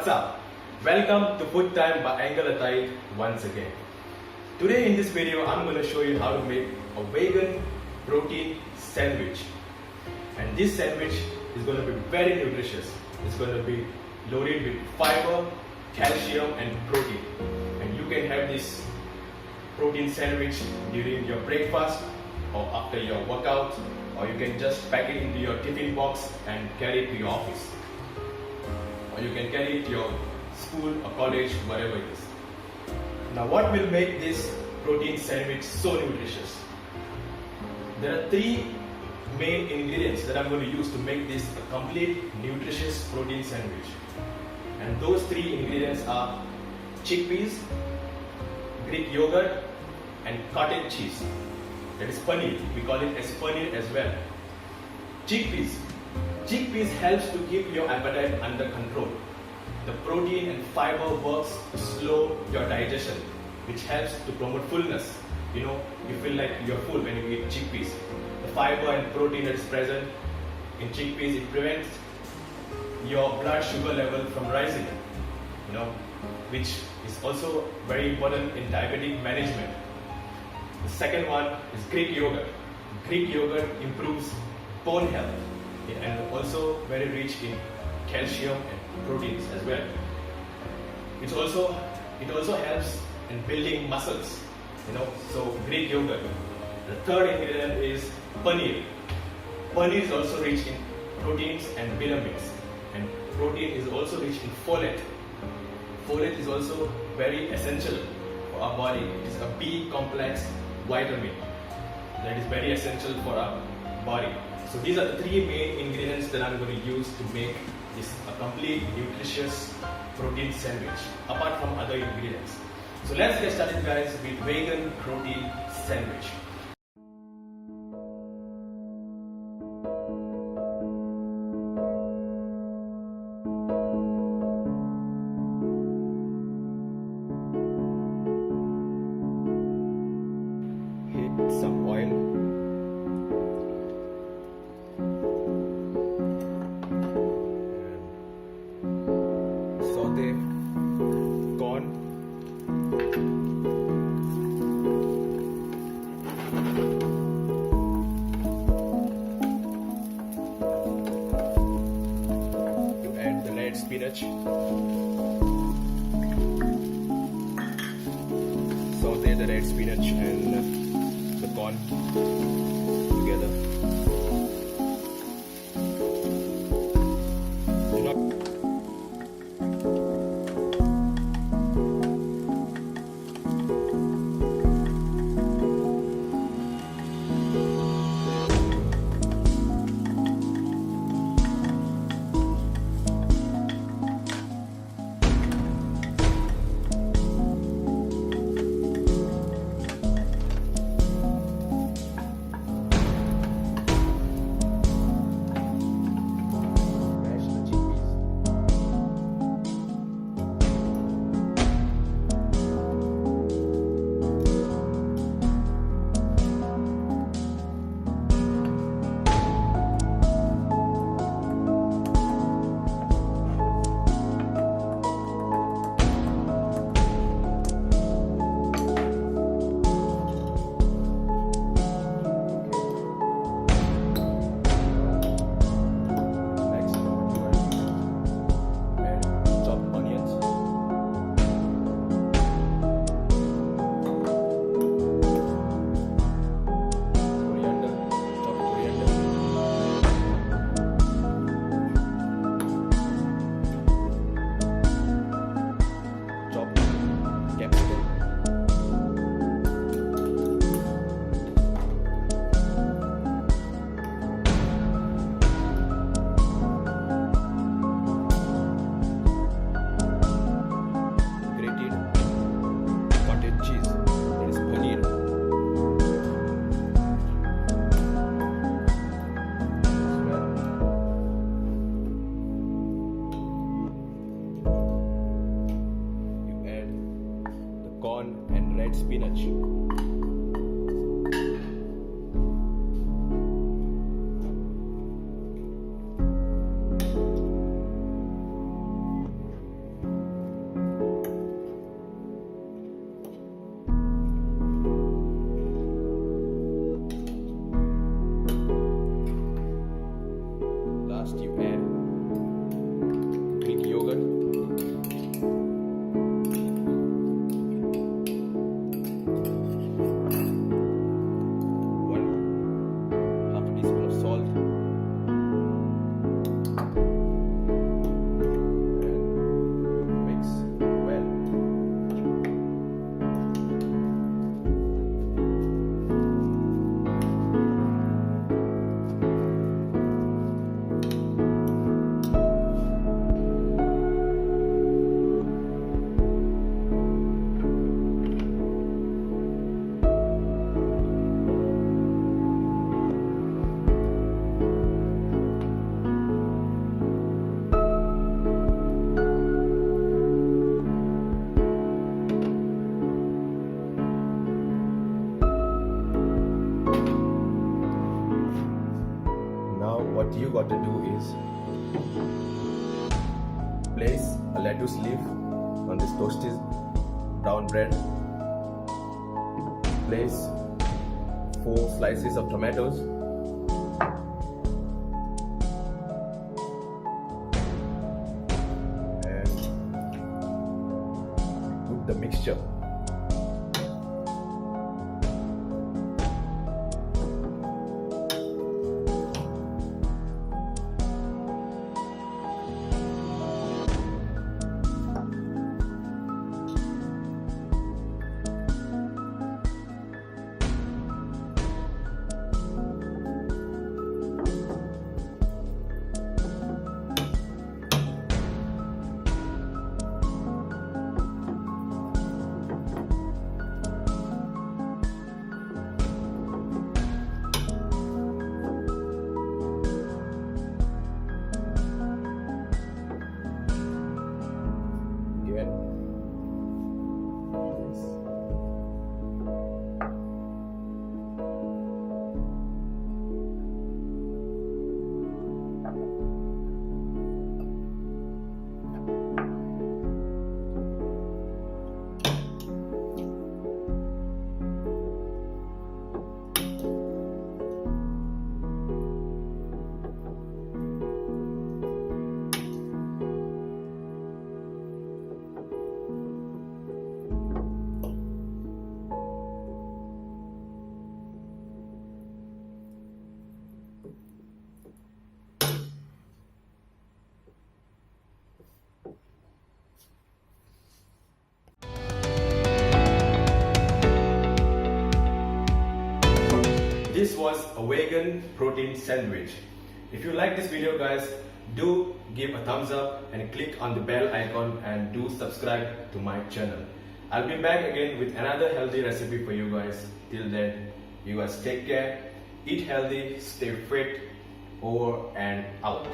what's up? Welcome to Food Time by Engle Athayde once again. Today in this video I'm going to show you how to make a vegan protein sandwich. And this sandwich is going to be very nutritious. It's going to be loaded with fiber, calcium and protein. And you can have this protein sandwich during your breakfast or after your workout, or you can just pack it into your tiffin box and carry it to your office. Or you can carry it to your school or college, whatever it is. Now what will make this protein sandwich so nutritious? There are three main ingredients that I'm going to use to make this a complete nutritious protein sandwich. And those three ingredients are chickpeas, Greek yogurt and cottage cheese. That is paneer. We call it as paneer as well. Chickpeas. Chickpeas helps to keep your appetite under control. The protein and fiber works to slow your digestion, which helps to promote fullness. You feel like you're full when you eat chickpeas. The fiber and protein that is present in chickpeas, it prevents your blood sugar level from rising, which is also very important in diabetic management. The second one is Greek yogurt. Greek yogurt improves bone health and also very rich in calcium and proteins as well. It also helps in building muscles. So Greek yogurt. The third ingredient is paneer. Paneer is also rich in proteins and vitamins, and protein is also rich in folate. Folate is also very essential for our body. It is a B complex vitamin that is very essential for our body. So these are the three main ingredients that I'm going to use to make this a complete nutritious protein sandwich, apart from other ingredients. So let's get started, guys, with vegan protein sandwich. Heat some oil. Saute corn. You add the red spinach. Saute the red spinach and the corn together. Corn and red spinach. last you add Greek yogurt. Half a teaspoon of salt. And mix well. What you got to do is place a lettuce leaf on this toasted brown bread. Place 4 slices of tomatoes. And put the mixture. This was a vegan protein sandwich. If you like this video guys, do give a thumbs up and click on the bell icon and do subscribe to my channel. I'll be back again with another healthy recipe for you guys. Till then, you guys take care, eat healthy, stay fit, over and out.